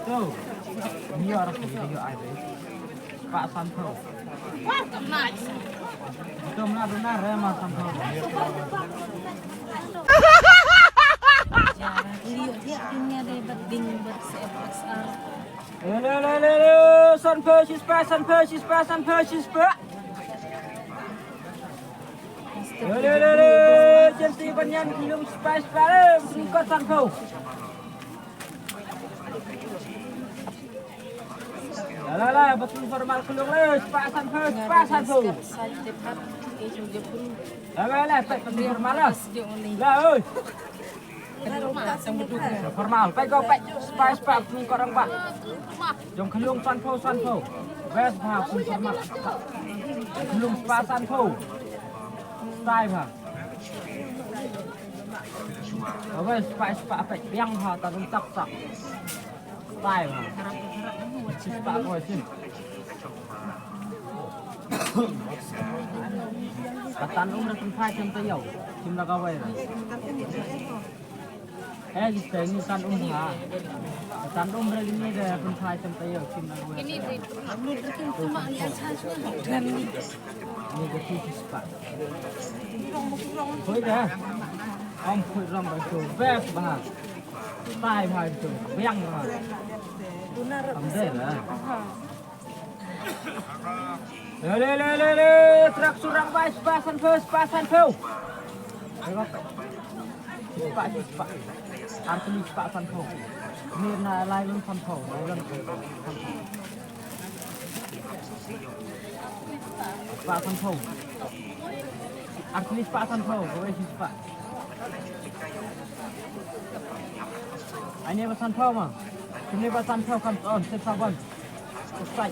Tuh, ini orang video air. Pak Santo. Itu benar ya Mas Santo. Dia punya debat ding bersepasar. Santo sispa. Jadi banyak belum sispa berikut Santo. Lah, betul formal kelung le, Pak Santo. Lah, tak formal lah. Lah, oi. Formal, pak kau pak spa ni korang pak. Jom kelung Santo. Bes bah formal. Kelung spa Santo. Style bah. Bes spa pak yang ha tarung tak. Style bah. Spa kau sini. Katan umur tempat jam tayau. Cuma kawai lah. Kita ini kan umrah. Kan umrah ini dah pentai tempat yang cuma kawai. Ini cuma lihat saja dan ini kecil cepat. Kau dah. Om kau ram betul. Best bah. Style bah itu. Yang bah. Ambil lah. Le, truk surang baik pasan feu. Pak. Arti Pak San Feu. Ini lain San Feu, Pak San Feu. Arti Pak San Feu, Pak. Ini Pak San Feu mah. Ini Pak San Feu kan on sesawan. Selesai.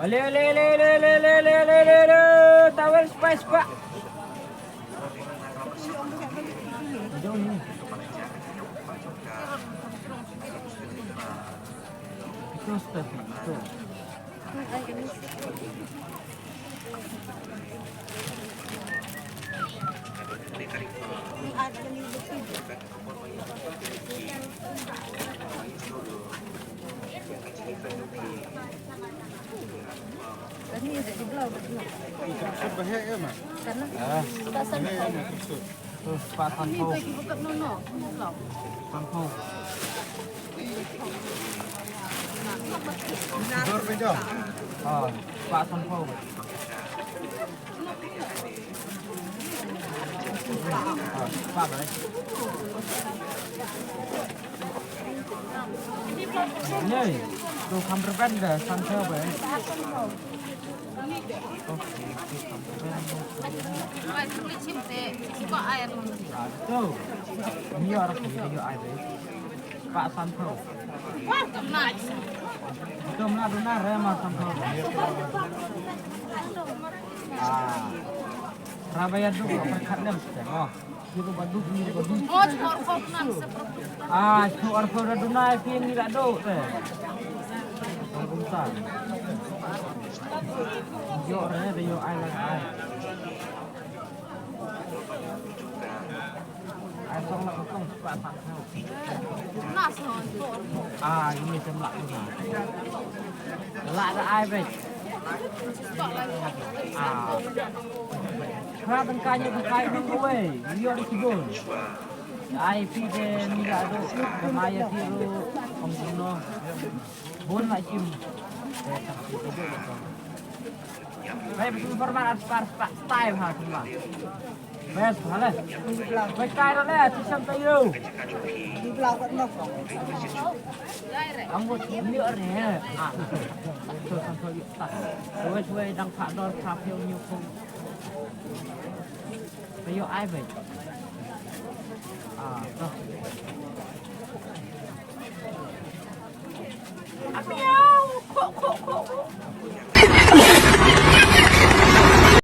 Le, tawel spice Pak. Jom ni. Terus tu. ini ada di belah. Bahaya ya mak. Karena Terus Pak San Feu. bukan nono. San Feu. Dor bejong. Pak San Feu. Pak boleh. Ini tu kamera benda San Feu boleh. Tuh, ini orang video air. Pak San Feu. Itu benar ya Mas Santo. Surabaya tu perkatnya mesti. Itu badut ni badut. Itu orfo dah dunai film ni tak do teh. Bungsa. Yo re yo ai lah. Ai song nak kong Pak San Feu. Ini semlak tu. Lak ada ai baik. Kerap tengkanya berkait dengan gue, dia ada kibun. Ai pide ni ada maya tiru ombuno. Bon lah sim. Baik betul format Pak style ha semua. Bes hale. Baik kaya le sistem tayo. Di belah kat nok. Anggut ni ore. Tu Santo tak. Suwe dang Pak Dor Kapil nyukung. Tayo ai baik.